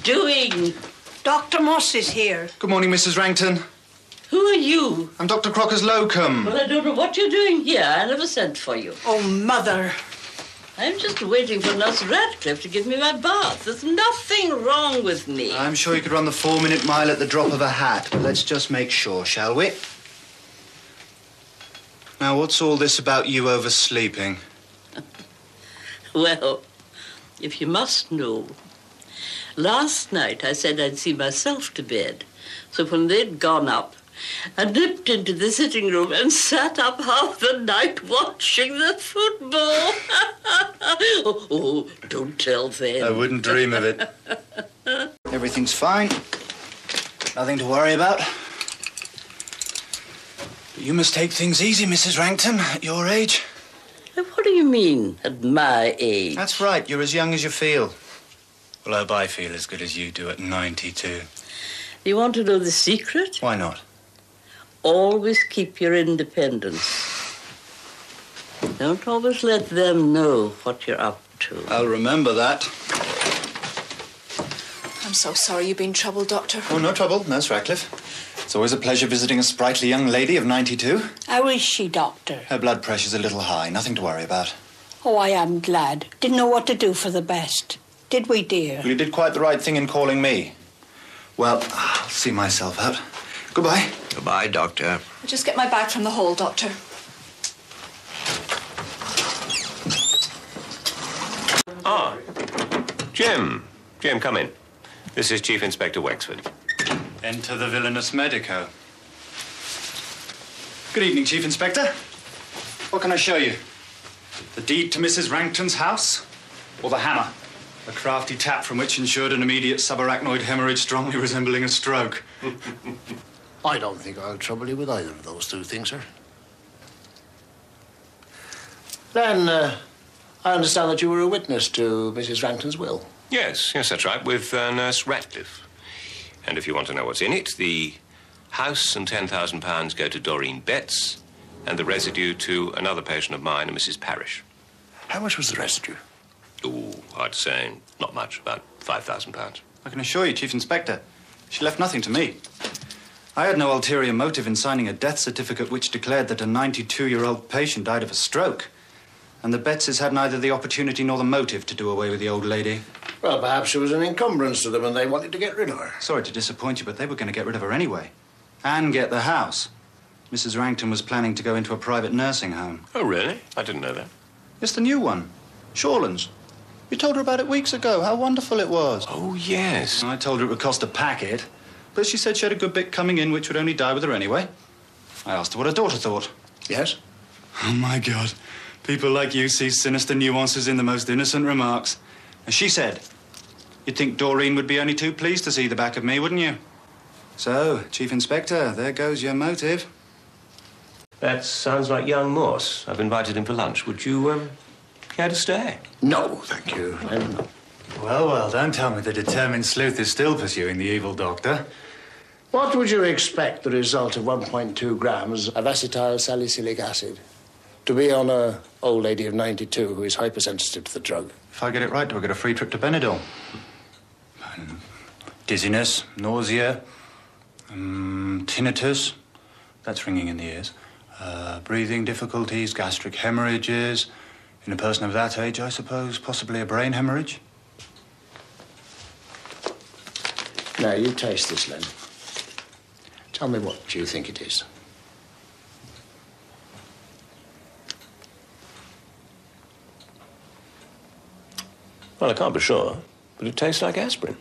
doing? Dr. Moss is here. Good morning, Mrs. Rankton. Who are you? I'm Dr. Crocker's locum. Well, I don't know what you're doing here. I never sent for you. Oh, Mother. I'm just waiting for Nurse Radcliffe to give me my bath. There's nothing wrong with me. I'm sure you could run the 4-minute mile at the drop of a hat, but let's just make sure, shall we? Now, what's all this about you oversleeping? Well, if you must know, last night I said I'd see myself to bed. So when they'd gone up, I nipped into the sitting room and sat up half the night watching the football. oh, don't tell them. I wouldn't dream of it. Everything's fine. Nothing to worry about. But you must take things easy, Mrs. Rankton, at your age. What do you mean, at my age? That's right. You're as young as you feel. Well, I hope I feel as good as you do at 92. You want to know the secret? Why not? Always keep your independence. Don't always let them know what you're up to. I'll remember that. I'm so sorry you've been troubled, Doctor. Oh, no trouble, Nurse Radcliffe. It's always a pleasure visiting a sprightly young lady of 92. How is she, Doctor? Her blood pressure's a little high. Nothing to worry about. Oh, I am glad. Didn't know what to do for the best. Did we, dear? Well, you did quite the right thing in calling me. Well, I'll see myself out. Goodbye. Goodbye, Doctor. I'll just get my bag from the hall, Doctor. Ah, Jim. Jim, come in. This is Chief Inspector Wexford. Enter the villainous medico. Good evening, Chief Inspector. What can I show you? The deed to Mrs. Rankton's house? Or the hammer? A crafty tap from which ensured an immediate subarachnoid hemorrhage strongly resembling a stroke. I don't think I'll trouble you with either of those two things, sir. Then, I understand that you were a witness to Mrs. Rankton's will. Yes, that's right, with Nurse Radcliffe. And if you want to know what's in it, the house and £10,000 go to Doreen Betts, and the residue to another patient of mine, a Mrs. Parrish. How much was the residue? Ooh, I'd say not much, about £5,000. I can assure you, Chief Inspector, she left nothing to me. I had no ulterior motive in signing a death certificate which declared that a 92-year-old patient died of a stroke. And the Bettses had neither the opportunity nor the motive to do away with the old lady. Well, perhaps she was an encumbrance to them and they wanted to get rid of her. Sorry to disappoint you, but they were going to get rid of her anyway. And get the house. Mrs. Rankton was planning to go into a private nursing home. Oh, really? I didn't know that. It's the new one. Shawlands. You told her about it weeks ago, how wonderful it was. Oh, yes. I told her it would cost a packet, but she said she had a good bit coming in which would only die with her anyway. I asked her what her daughter thought. Yes? Oh, my God. People like you see sinister nuances in the most innocent remarks. And she said, you'd think Doreen would be only too pleased to see the back of me, wouldn't you? So, Chief Inspector, there goes your motive. That sounds like young Morse. I've invited him for lunch. Would you, care to stay? No, thank you. Well, don't tell me the determined sleuth is still pursuing the evil doctor. What would you expect the result of 1.2 grams of acetyl salicylic acid to be on a old lady of 92 who is hypersensitive to the drug? If I get it right, do I get a free trip to Benidorm? Dizziness, nausea, tinnitus. That's ringing in the ears. Breathing difficulties, gastric hemorrhages. In a person of that age, I suppose, possibly a brain hemorrhage. Now, you taste this, Len. Tell me what you think it is. Well, I can't be sure, but it tastes like aspirin.